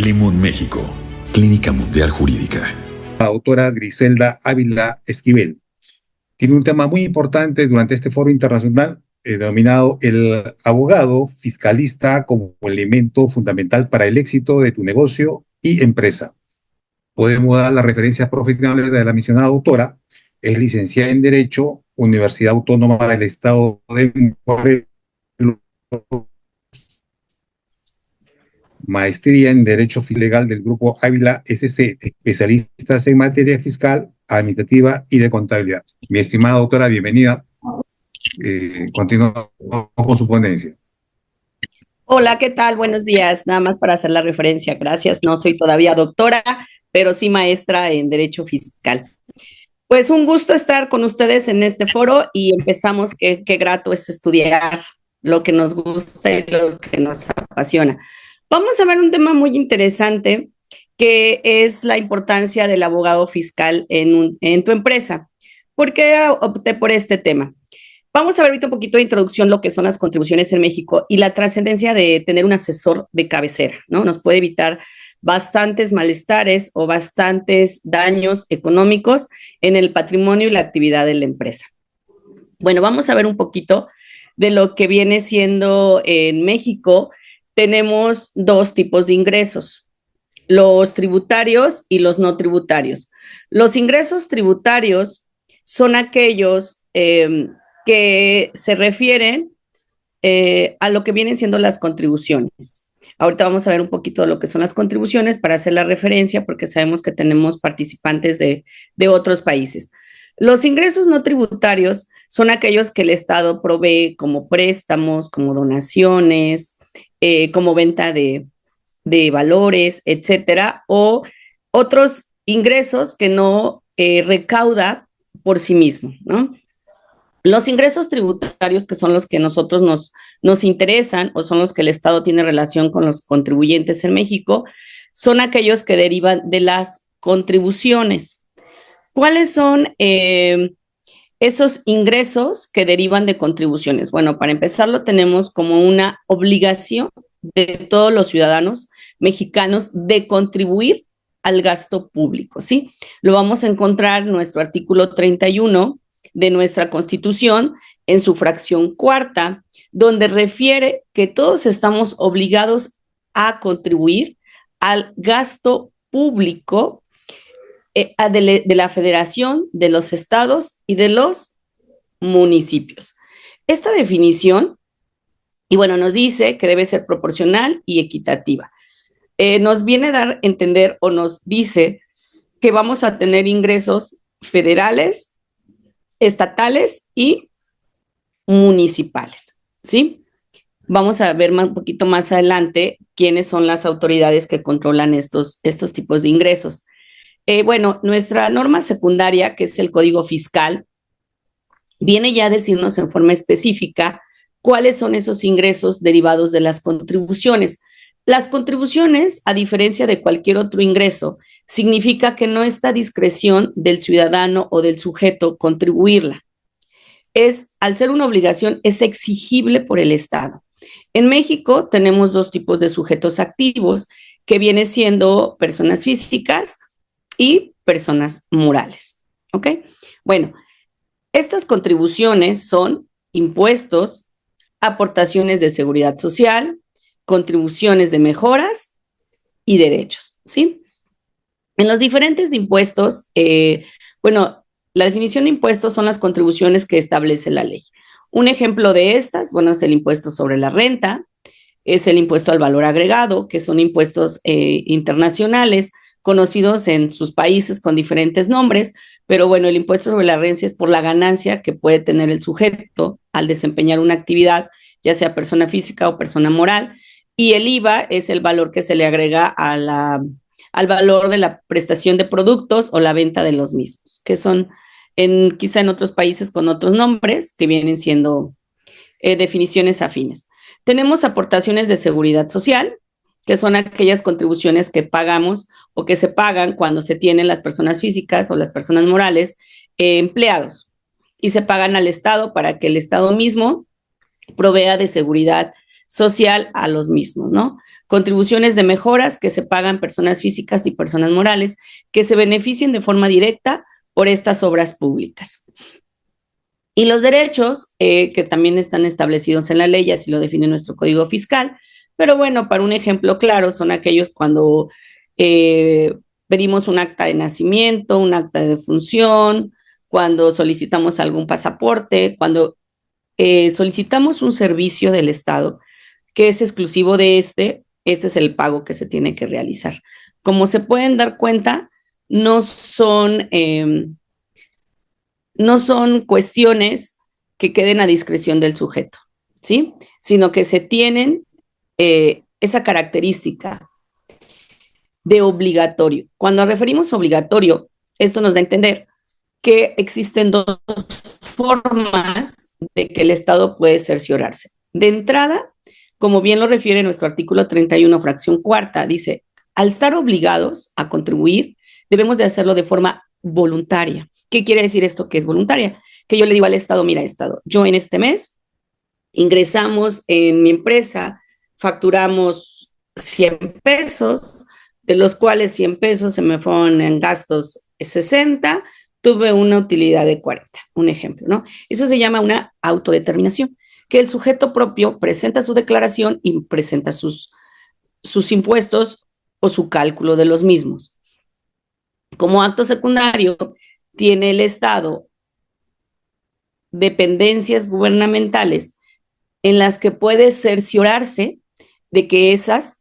Climund México, Clínica Mundial Jurídica. La doctora Griselda Ávila Esquivel tiene un tema muy importante durante este foro internacional denominado el abogado fiscalista como elemento fundamental para el éxito de tu negocio y empresa. Podemos dar las referencias profesionales de la mencionada doctora. Es licenciada en Derecho, Universidad Autónoma del Estado de Morelos, maestría en Derecho Legal del Grupo Ávila SC, especialistas en materia fiscal, administrativa y de contabilidad. Mi estimada doctora, bienvenida. Continuamos con su ponencia. Hola, ¿qué tal? Buenos días. Nada más para hacer la referencia, gracias. No soy todavía doctora, pero sí maestra en Derecho Fiscal. Pues un gusto estar con ustedes en este foro y empezamos. Qué grato es estudiar lo que nos gusta y lo que nos apasiona. Vamos a ver un tema muy interesante que es la importancia del abogado fiscal en tu empresa. ¿Por qué opté por este tema? Vamos a ver ahorita un poquito de introducción lo que son las contribuciones en México y la trascendencia de tener un asesor de cabecera, ¿no? Nos puede evitar bastantes malestares o bastantes daños económicos en el patrimonio y la actividad de la empresa. Bueno, vamos a ver un poquito de lo que viene siendo en México. Tenemos dos tipos de ingresos, los tributarios y los no tributarios. Los ingresos tributarios son aquellos que se refieren a lo que vienen siendo las contribuciones. Ahorita vamos a ver un poquito de lo que son las contribuciones para hacer la referencia, porque sabemos que tenemos participantes de otros países. Los ingresos no tributarios son aquellos que el Estado provee como préstamos, como donaciones, como venta de valores, etcétera, o otros ingresos que no recauda por sí mismo, ¿no? Los ingresos tributarios, que son los que nosotros nos interesan o son los que el Estado tiene relación con los contribuyentes en México, son aquellos que derivan de las contribuciones. ¿Cuáles son esos ingresos que derivan de contribuciones? Bueno, para empezarlo tenemos como una obligación de todos los ciudadanos mexicanos de contribuir al gasto público, ¿sí? Lo vamos a encontrar en nuestro artículo 31 de nuestra Constitución, en su fracción cuarta, donde refiere que todos estamos obligados a contribuir al gasto público de la Federación, de los estados y de los municipios. Esta definición, y bueno, nos dice que debe ser proporcional y equitativa. Nos viene a dar a entender o nos dice que vamos a tener ingresos federales, estatales y municipales, ¿sí? Vamos a ver un poquito más adelante quiénes son las autoridades que controlan estos tipos de ingresos. Bueno, nuestra norma secundaria, que es el Código Fiscal, viene ya a decirnos en forma específica cuáles son esos ingresos derivados de las contribuciones. Las contribuciones, a diferencia de cualquier otro ingreso, significa que no está a discreción del ciudadano o del sujeto contribuirla. Al ser una obligación, es exigible por el Estado. En México tenemos dos tipos de sujetos activos, que vienen siendo personas físicas y personas morales, ¿ok? Bueno, estas contribuciones son impuestos, aportaciones de seguridad social, contribuciones de mejoras y derechos, ¿sí? En los diferentes impuestos, bueno, la definición de impuestos son las contribuciones que establece la ley. Un ejemplo de estas, bueno, es el impuesto sobre la renta, es el impuesto al valor agregado, que son impuestos internacionales conocidos en sus países con diferentes nombres, pero bueno, el impuesto sobre la renta es por la ganancia que puede tener el sujeto al desempeñar una actividad, ya sea persona física o persona moral, y el IVA es el valor que se le agrega al valor de la prestación de productos o la venta de los mismos, que son quizá en otros países con otros nombres que vienen siendo definiciones afines. Tenemos aportaciones de seguridad social, que son aquellas contribuciones que pagamos o que se pagan cuando se tienen las personas físicas o las personas morales empleados y se pagan al Estado para que el Estado mismo provea de seguridad social a los mismos, ¿no? Contribuciones de mejoras que se pagan personas físicas y personas morales que se beneficien de forma directa por estas obras públicas. Y los derechos, que también están establecidos en la ley, así lo define nuestro Código Fiscal, pero bueno, para un ejemplo claro, son aquellos cuando pedimos un acta de nacimiento, un acta de defunción, cuando solicitamos algún pasaporte, cuando solicitamos un servicio del Estado que es exclusivo de este es el pago que se tiene que realizar. Como se pueden dar cuenta, no son cuestiones que queden a discreción del sujeto, ¿sí? Sino que se tienen esa característica de obligatorio. Cuando referimos a obligatorio, esto nos da a entender que existen dos formas de que el Estado puede cerciorarse. De entrada, como bien lo refiere nuestro artículo 31, fracción cuarta, dice, al estar obligados a contribuir, debemos de hacerlo de forma voluntaria. ¿Qué quiere decir esto que es voluntaria? Que yo le digo al Estado, mira, Estado, yo en este mes ingresamos en mi empresa, facturamos 100 pesos, de los cuales 100 pesos se me fueron en gastos 60, tuve una utilidad de 40, un ejemplo, ¿no? Eso se llama una autodeterminación, que el sujeto propio presenta su declaración y presenta sus impuestos o su cálculo de los mismos. Como acto secundario, tiene el Estado dependencias gubernamentales en las que puede cerciorarse de que esas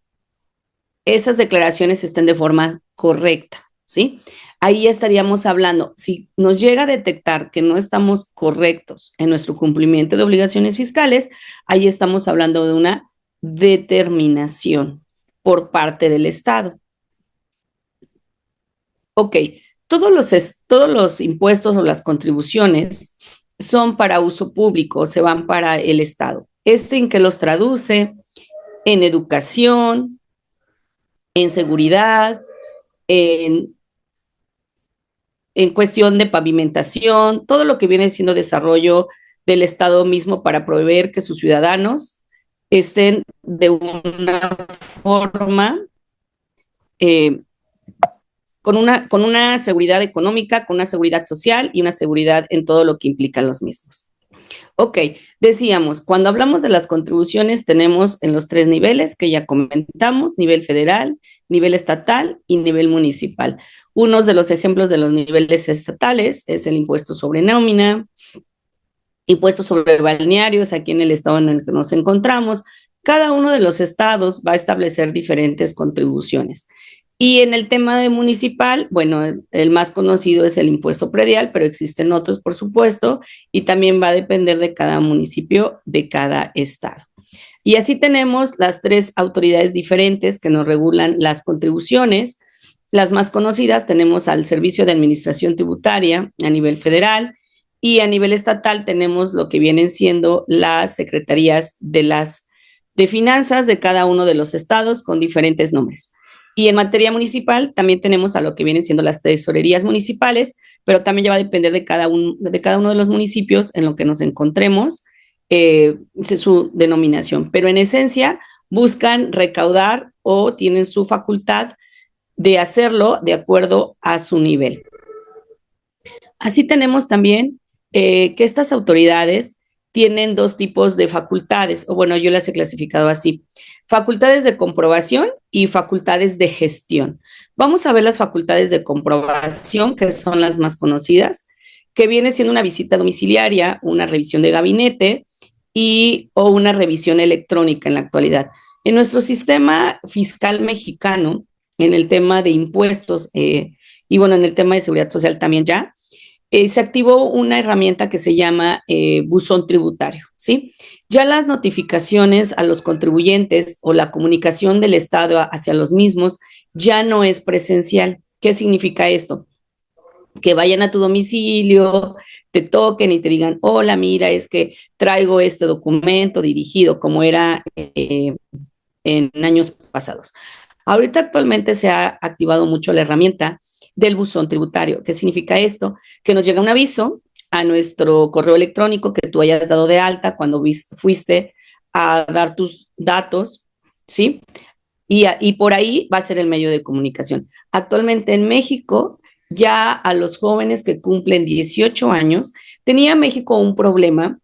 declaraciones estén de forma correcta, ¿sí? Ahí estaríamos hablando, si nos llega a detectar que no estamos correctos en nuestro cumplimiento de obligaciones fiscales, ahí estamos hablando de una determinación por parte del Estado. Ok, todos los impuestos o las contribuciones son para uso público, se van para el Estado. ¿En qué los traduce? En educación, en seguridad, en cuestión de pavimentación, todo lo que viene siendo desarrollo del Estado mismo para proveer que sus ciudadanos estén de una forma con una seguridad económica, con una seguridad social y una seguridad en todo lo que implican los mismos. Ok, decíamos, cuando hablamos de las contribuciones tenemos en los 3 niveles que ya comentamos, nivel federal, nivel estatal y nivel municipal. Uno de los ejemplos de los niveles estatales es el impuesto sobre nómina, impuesto sobre balnearios, aquí en el estado en el que nos encontramos. Cada uno de los estados va a establecer diferentes contribuciones. Y en el tema de municipal, bueno, el más conocido es el impuesto predial, pero existen otros, por supuesto, y también va a depender de cada municipio, de cada estado. Y así tenemos las 3 autoridades diferentes que nos regulan las contribuciones. Las más conocidas tenemos al Servicio de Administración Tributaria a nivel federal y a nivel estatal tenemos lo que vienen siendo las secretarías de finanzas de cada uno de los estados con diferentes nombres. Y en materia municipal también tenemos a lo que vienen siendo las tesorerías municipales, pero también ya va a depender de cada uno de los municipios en lo que nos encontremos, su denominación. Pero en esencia buscan recaudar o tienen su facultad de hacerlo de acuerdo a su nivel. Así tenemos también que estas autoridades tienen 2 tipos de facultades, o bueno, yo las he clasificado así, facultades de comprobación y facultades de gestión. Vamos a ver las facultades de comprobación, que son las más conocidas, que viene siendo una visita domiciliaria, una revisión de gabinete o una revisión electrónica en la actualidad. En nuestro sistema fiscal mexicano, en el tema de impuestos y bueno, en el tema de seguridad social también ya, se activó una herramienta que se llama buzón tributario, ¿sí? Ya las notificaciones a los contribuyentes o la comunicación del Estado hacia los mismos ya no es presencial. ¿Qué significa esto? Que vayan a tu domicilio, te toquen y te digan, hola, mira, es que traigo este documento dirigido como era en años pasados. Ahorita actualmente se ha activado mucho la herramienta del buzón tributario. ¿Qué significa esto? Que nos llega un aviso a nuestro correo electrónico que tú hayas dado de alta cuando fuiste a dar tus datos, ¿sí? Y por ahí va a ser el medio de comunicación. Actualmente en México, ya a los jóvenes que cumplen 18 años, tenía México un problema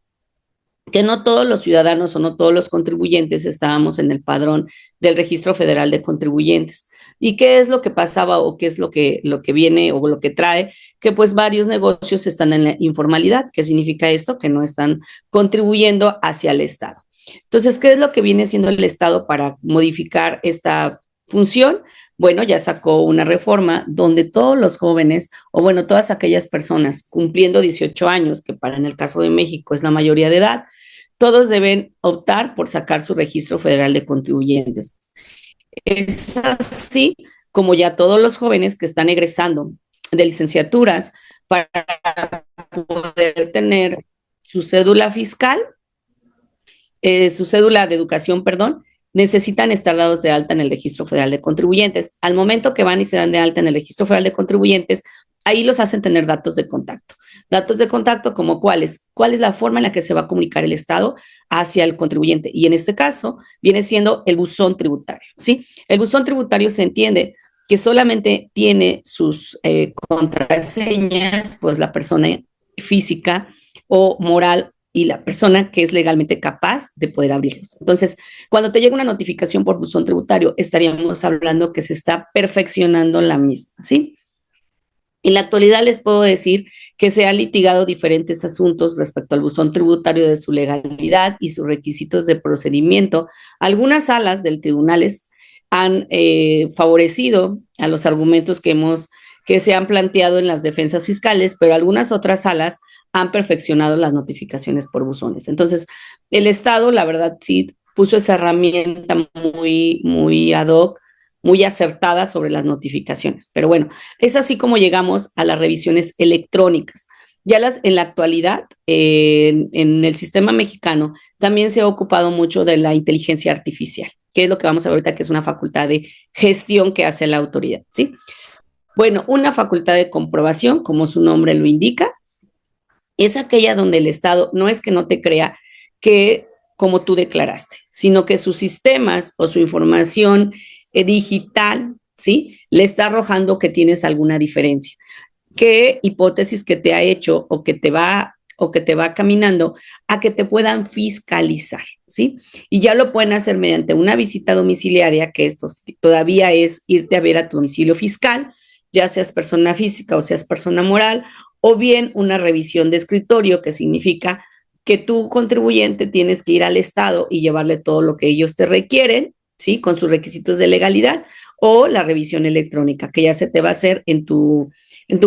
que no todos los ciudadanos o no todos los contribuyentes estábamos en el padrón del Registro Federal de Contribuyentes. ¿Y qué es lo que pasaba o qué es lo que viene o lo que trae? Que pues varios negocios están en la informalidad. ¿Qué significa esto? Que no están contribuyendo hacia el Estado. Entonces, ¿qué es lo que viene siendo el Estado para modificar esta función? Bueno, ya sacó una reforma donde todos los jóvenes, o bueno, todas aquellas personas cumpliendo 18 años, que para en el caso de México es la mayoría de edad, todos deben optar por sacar su registro federal de contribuyentes. Es así como ya todos los jóvenes que están egresando de licenciaturas para poder tener su cédula fiscal, su cédula de educación, perdón, necesitan estar dados de alta en el Registro Federal de Contribuyentes. Al momento que van y se dan de alta en el Registro Federal de Contribuyentes, ahí los hacen tener datos de contacto. Datos de contacto como cuáles. ¿Cuál es la forma en la que se va a comunicar el Estado hacia el contribuyente? Y en este caso viene siendo el buzón tributario, ¿sí? El buzón tributario se entiende que solamente tiene sus contraseñas, pues la persona física o moral y la persona que es legalmente capaz de poder abrirlos. Entonces, cuando te llega una notificación por buzón tributario, estaríamos hablando que se está perfeccionando la misma, ¿sí? En la actualidad les puedo decir que se han litigado diferentes asuntos respecto al buzón tributario de su legalidad y sus requisitos de procedimiento. Algunas salas del tribunales han favorecido a los argumentos que se han planteado en las defensas fiscales, pero algunas otras salas han perfeccionado las notificaciones por buzones. Entonces, el Estado, la verdad, sí puso esa herramienta muy ad hoc, muy acertada sobre las notificaciones. Pero bueno, es así como llegamos a las revisiones electrónicas. Ya en la actualidad, en el sistema mexicano, también se ha ocupado mucho de la inteligencia artificial, que es lo que vamos a ver ahorita, que es una facultad de gestión que hace la autoridad, ¿sí? Bueno, una facultad de comprobación, como su nombre lo indica, es aquella donde el Estado no es que no te crea que como tú declaraste, sino que sus sistemas o su información digital, ¿sí? Le está arrojando que tienes alguna diferencia. ¿Qué hipótesis que te ha hecho o que te va caminando a que te puedan fiscalizar, ¿sí? Y ya lo pueden hacer mediante una visita domiciliaria, que esto todavía es irte a ver a tu domicilio fiscal, ya seas persona física o seas persona moral, o bien una revisión de escritorio, que significa que tu contribuyente tienes que ir al Estado y llevarle todo lo que ellos te requieren, ¿sí? Con sus requisitos de legalidad, o la revisión electrónica, que ya se te va a hacer en tu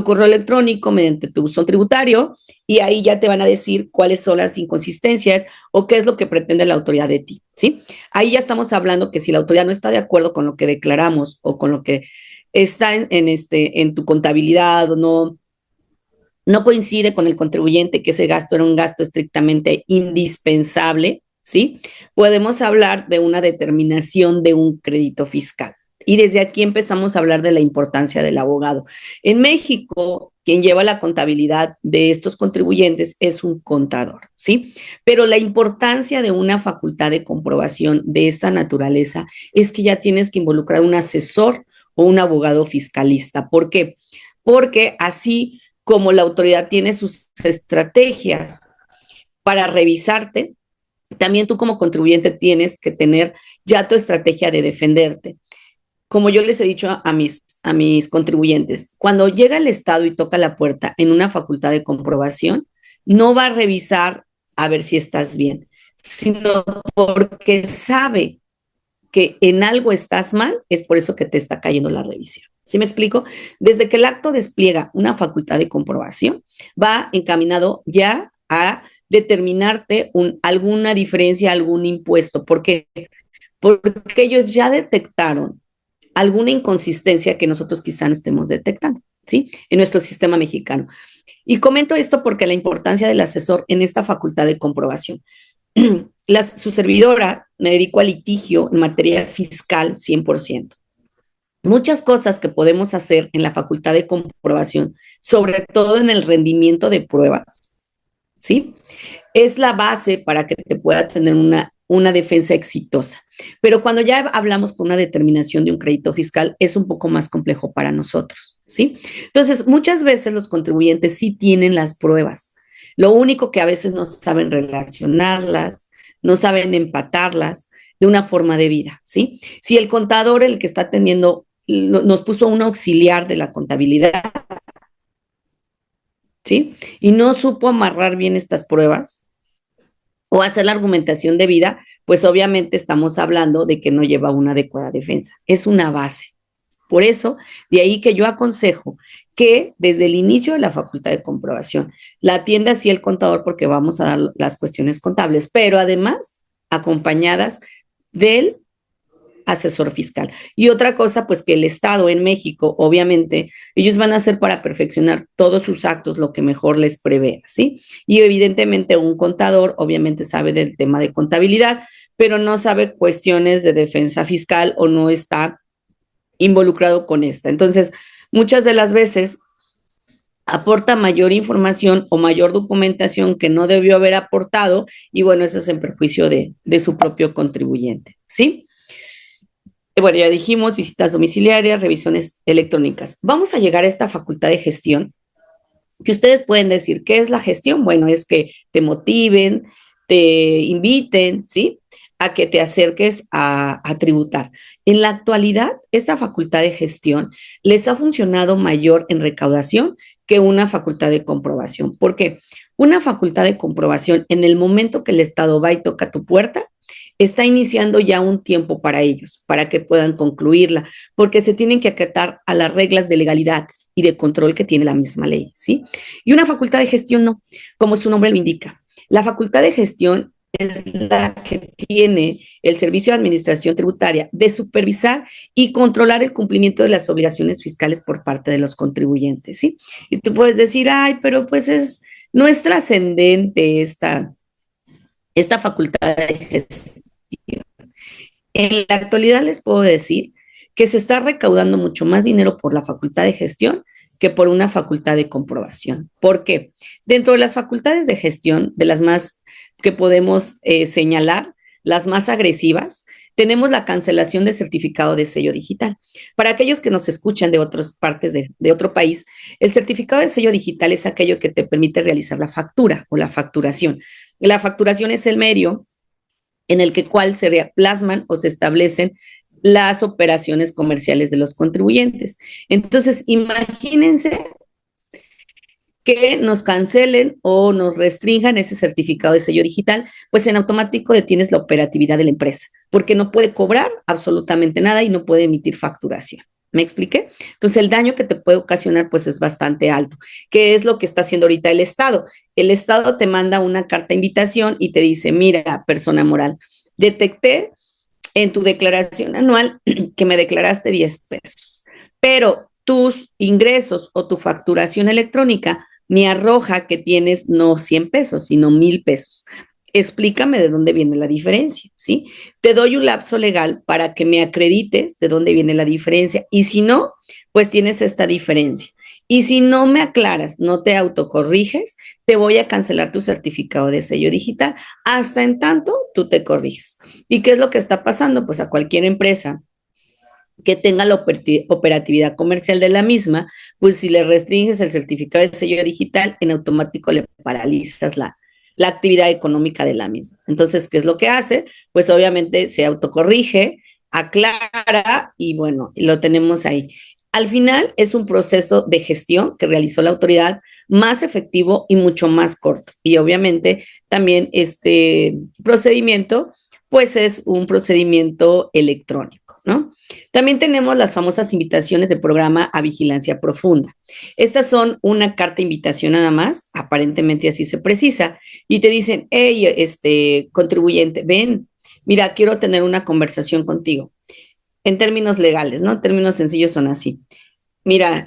correo electrónico mediante tu buzón tributario, y ahí ya te van a decir cuáles son las inconsistencias o qué es lo que pretende la autoridad de ti, ¿sí? Ahí ya estamos hablando que si la autoridad no está de acuerdo con lo que declaramos o con lo que está en tu contabilidad o no coincide con el contribuyente que ese gasto era un gasto estrictamente indispensable, ¿sí? Podemos hablar de una determinación de un crédito fiscal. Y desde aquí empezamos a hablar de la importancia del abogado. En México, quien lleva la contabilidad de estos contribuyentes es un contador, ¿sí? Pero la importancia de una facultad de comprobación de esta naturaleza es que ya tienes que involucrar un asesor o un abogado fiscalista. ¿Por qué? Porque así como la autoridad tiene sus estrategias para revisarte, también tú como contribuyente tienes que tener ya tu estrategia de defenderte. Como yo les he dicho a mis contribuyentes, cuando llega el Estado y toca la puerta en una facultad de comprobación, no va a revisar a ver si estás bien, sino porque sabe que en algo estás mal, es por eso que te está cayendo la revisión. ¿Sí me explico? Desde que el acto despliega una facultad de comprobación, va encaminado ya a determinarte alguna diferencia, algún impuesto. ¿Por qué? Porque ellos ya detectaron alguna inconsistencia que nosotros quizá no estemos detectando, ¿sí? En nuestro sistema mexicano. Y comento esto porque la importancia del asesor en esta facultad de comprobación. Su servidora me dedico al litigio en materia fiscal 100%. Muchas cosas que podemos hacer en la facultad de comprobación, sobre todo en el rendimiento de pruebas, ¿sí? Es la base para que te pueda tener una una defensa exitosa. Pero cuando ya hablamos por una determinación de un crédito fiscal, es un poco más complejo para nosotros, ¿sí? Entonces, muchas veces los contribuyentes sí tienen las pruebas. Lo único que a veces no saben relacionarlas, no saben empatarlas de una forma de vida, ¿sí? Si el contador, el que está atendiendo, nos puso un auxiliar de la contabilidad, ¿sí? Y no supo amarrar bien estas pruebas o hacer la argumentación debida, pues obviamente estamos hablando de que no lleva una adecuada defensa. Es una base. Por eso, de ahí que yo aconsejo que desde el inicio de la facultad de comprobación la atienda así el contador, porque vamos a dar las cuestiones contables, pero además acompañadas del asesor fiscal. Y otra cosa, pues que el Estado en México, obviamente, ellos van a hacer para perfeccionar todos sus actos lo que mejor les prevea, ¿sí? Y evidentemente un contador, obviamente, sabe del tema de contabilidad, pero no sabe cuestiones de defensa fiscal o no está involucrado con esta. Entonces, muchas de las veces aporta mayor información o mayor documentación que no debió haber aportado y bueno, eso es en perjuicio de su propio contribuyente, ¿sí? Bueno, ya dijimos, visitas domiciliarias, revisiones electrónicas. Vamos a llegar a esta facultad de gestión, que ustedes pueden decir, ¿qué es la gestión? Bueno, es que te motiven, te inviten, ¿sí? A que te acerques a tributar. En la actualidad, esta facultad de gestión les ha funcionado mayor en recaudación que una facultad de comprobación. ¿Por qué? Una facultad de comprobación, en el momento que el Estado va y toca tu puerta, está iniciando ya un tiempo para ellos, para que puedan concluirla, porque se tienen que acatar a las reglas de legalidad y de control que tiene la misma ley, ¿sí? Y una facultad de gestión no, como su nombre lo indica. La facultad de gestión es la que tiene el Servicio de Administración Tributaria de supervisar y controlar el cumplimiento de las obligaciones fiscales por parte de los contribuyentes, ¿sí? Y tú puedes decir, ay, pero pues no es trascendente esta facultad de gestión. En la actualidad les puedo decir que se está recaudando mucho más dinero por la facultad de gestión que por una facultad de comprobación. ¿Por qué? Dentro de las facultades de gestión, de las más que podemos señalar, las más agresivas, tenemos la cancelación de certificado de sello digital. Para aquellos que nos escuchan de otras partes de otro país, el certificado de sello digital es aquello que te permite realizar la factura o la facturación. La facturación es el medio en el cual se plasman o se establecen las operaciones comerciales de los contribuyentes. Entonces, imagínense que nos cancelen o nos restrinjan ese certificado de sello digital, pues en automático detienes la operatividad de la empresa, porque no puede cobrar absolutamente nada y no puede emitir facturación. ¿Me expliqué? Entonces, el daño que te puede ocasionar, pues es bastante alto. ¿Qué es lo que está haciendo ahorita el Estado? El Estado te manda una carta de invitación y te dice, mira, persona moral, detecté en tu declaración anual que me declaraste 10 pesos, pero tus ingresos o tu facturación electrónica me arroja que tienes no 100 pesos, sino 1000 pesos. Explícame de dónde viene la diferencia, ¿sí? Te doy un lapso legal para que me acredites de dónde viene la diferencia y si no, pues tienes esta diferencia. Y si no me aclaras, no te autocorriges, te voy a cancelar tu certificado de sello digital hasta en tanto tú te corriges. ¿Y qué es lo que está pasando? Pues a cualquier empresa que tenga la operatividad comercial de la misma, pues si le restringes el certificado de sello digital, en automático le paralizas la actividad económica de la misma. Entonces, ¿qué es lo que hace? Pues obviamente se autocorrige, aclara y bueno, lo tenemos ahí. Al final es un proceso de gestión que realizó la autoridad más efectivo y mucho más corto. Y obviamente también este procedimiento, pues es un procedimiento electrónico, ¿no? También tenemos las famosas invitaciones de programa a vigilancia profunda. Estas son una carta de invitación nada más, aparentemente así se precisa, y te dicen, hey, contribuyente, ven, mira, quiero tener una conversación contigo. En términos legales, ¿no? Términos sencillos son así. Mira,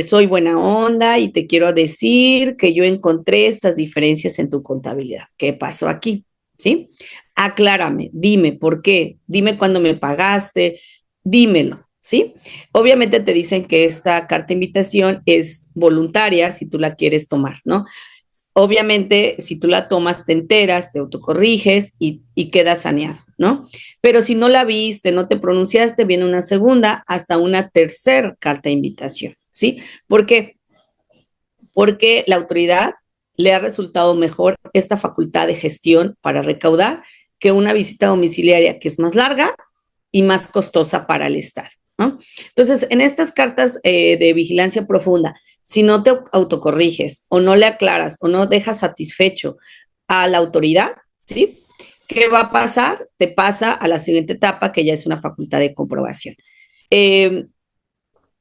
soy buena onda y te quiero decir que yo encontré estas diferencias en tu contabilidad. ¿Qué pasó aquí? ¿Sí? Aclárame, dime por qué, dime cuándo me pagaste, dímelo, ¿sí? Obviamente te dicen que esta carta de invitación es voluntaria si tú la quieres tomar, ¿no? obviamente, si tú la tomas, te enteras, te autocorriges y quedas saneado, ¿no? Pero si no la viste, no te pronunciaste, viene una segunda, hasta una tercera carta de invitación, ¿sí? ¿Por qué? Porque la autoridad le ha resultado mejor esta facultad de gestión para recaudar que una visita domiciliaria que es más larga y más costosa para el Estado, ¿no? Entonces, en estas cartas de vigilancia profunda, si no te autocorriges o no le aclaras o no dejas satisfecho a la autoridad, ¿sí? ¿Qué va a pasar? Te pasa a la siguiente etapa, que ya es una facultad de comprobación. Eh,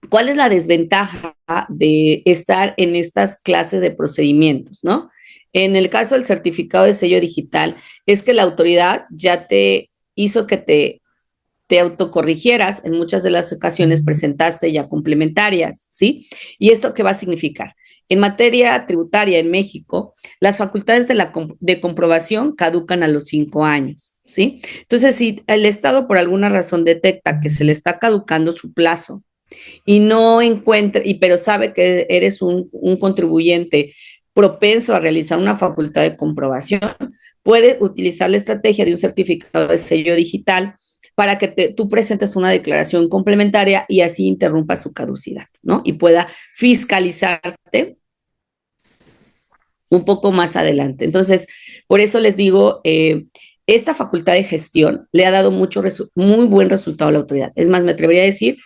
¿Cuál es la desventaja de estar en estas clases de procedimientos, no? En el caso del certificado de sello digital, es que la autoridad ya te hizo que te autocorrigieras, en muchas de las ocasiones presentaste ya complementarias, ¿sí? ¿Y esto qué va a significar? En materia tributaria en México, las facultades de comprobación caducan a los 5 años, ¿sí? Entonces, si el Estado por alguna razón detecta que se le está caducando su plazo y no encuentra, pero sabe que eres un contribuyente propenso a realizar una facultad de comprobación, puede utilizar la estrategia de un certificado de sello digital para que tú presentes una declaración complementaria y así interrumpa su caducidad, ¿no? Y pueda fiscalizarte un poco más adelante. Entonces, por eso les digo, esta facultad de gestión le ha dado muy buen resultado a la autoridad. Es más, me atrevería a decir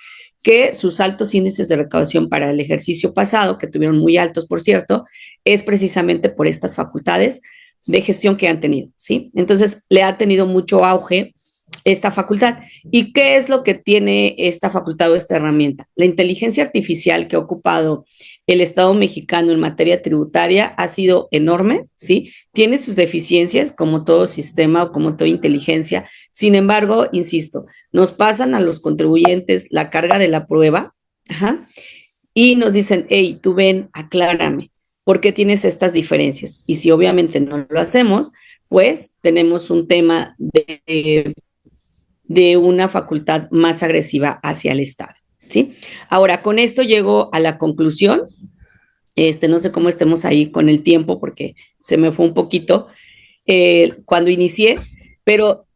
que sus altos índices de recaudación para el ejercicio pasado, que tuvieron muy altos, por cierto, es precisamente por estas facultades de gestión que han tenido, ¿sí? Entonces, le ha tenido mucho auge esta facultad. ¿Y qué es lo que tiene esta facultad o esta herramienta? La inteligencia artificial que ha ocupado el Estado mexicano en materia tributaria ha sido enorme, ¿sí? Tiene sus deficiencias como todo sistema o como toda inteligencia. Sin embargo, insisto, nos pasan a los contribuyentes la carga de la prueba, ajá, y nos dicen, hey, tú ven, aclárame, ¿por qué tienes estas diferencias? Y si obviamente no lo hacemos, pues tenemos un tema de una facultad más agresiva hacia el Estado, ¿sí? Ahora, con esto llego a la conclusión. No sé cómo estemos ahí con el tiempo porque se me fue un poquito cuando inicié, pero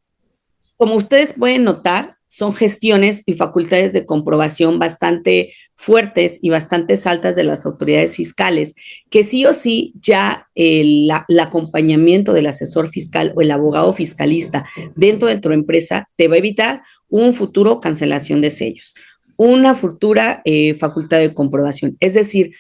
como ustedes pueden notar, son gestiones y facultades de comprobación bastante fuertes y bastante altas de las autoridades fiscales, que sí o sí ya el acompañamiento del asesor fiscal o el abogado fiscalista dentro de tu empresa te va a evitar un futuro cancelación de sellos, una futura facultad de comprobación. Es decir,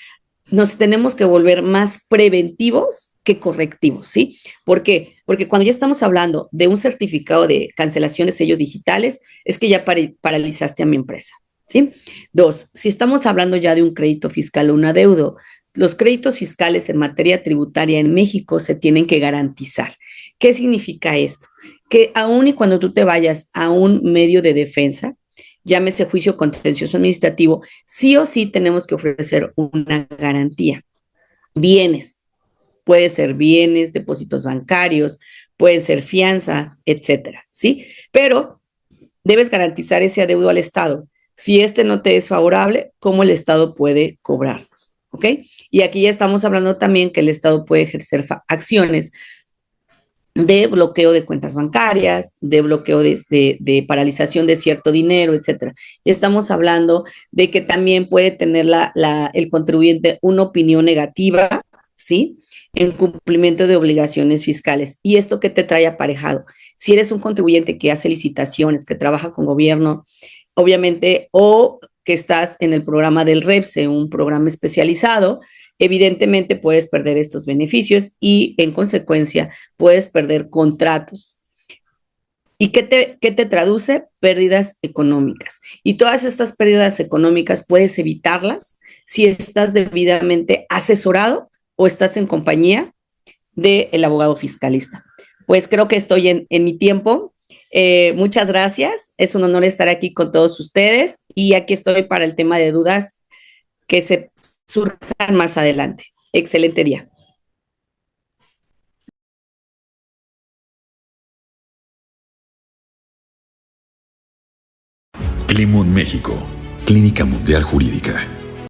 nos tenemos que volver más preventivos que correctivos, ¿sí? ¿Por qué? Porque cuando ya estamos hablando de un certificado de cancelación de sellos digitales, es que ya paralizaste a mi empresa, ¿sí? Dos, si estamos hablando ya de un crédito fiscal o un adeudo, los créditos fiscales en materia tributaria en México se tienen que garantizar. ¿Qué significa esto? Que aun y cuando tú te vayas a un medio de defensa, llámese juicio contencioso administrativo, sí o sí tenemos que ofrecer una garantía. Bienes, puede ser bienes, depósitos bancarios, pueden ser fianzas, etcétera, ¿sí? Pero debes garantizar ese adeudo al Estado. Si este no te es favorable, ¿cómo el Estado puede cobrarlos? ¿Ok? Y aquí ya estamos hablando también que el Estado puede ejercer acciones de bloqueo de cuentas bancarias, de bloqueo de paralización de cierto dinero, etcétera. Y estamos hablando de que también puede tener el contribuyente una opinión negativa, ¿sí? En cumplimiento de obligaciones fiscales. ¿Y esto qué te trae aparejado? Si eres un contribuyente que hace licitaciones, que trabaja con gobierno, obviamente, o que estás en el programa del REPSE, un programa especializado, evidentemente puedes perder estos beneficios y en consecuencia puedes perder contratos. ¿Y qué te traduce? Pérdidas económicas. Y todas estas pérdidas económicas puedes evitarlas si estás debidamente asesorado o estás en compañía del abogado fiscalista. Pues creo que estoy en mi tiempo. Muchas gracias. Es un honor estar aquí con todos ustedes y aquí estoy para el tema de dudas que se surjan más adelante. Excelente día. Climund México, Clínica Mundial Jurídica.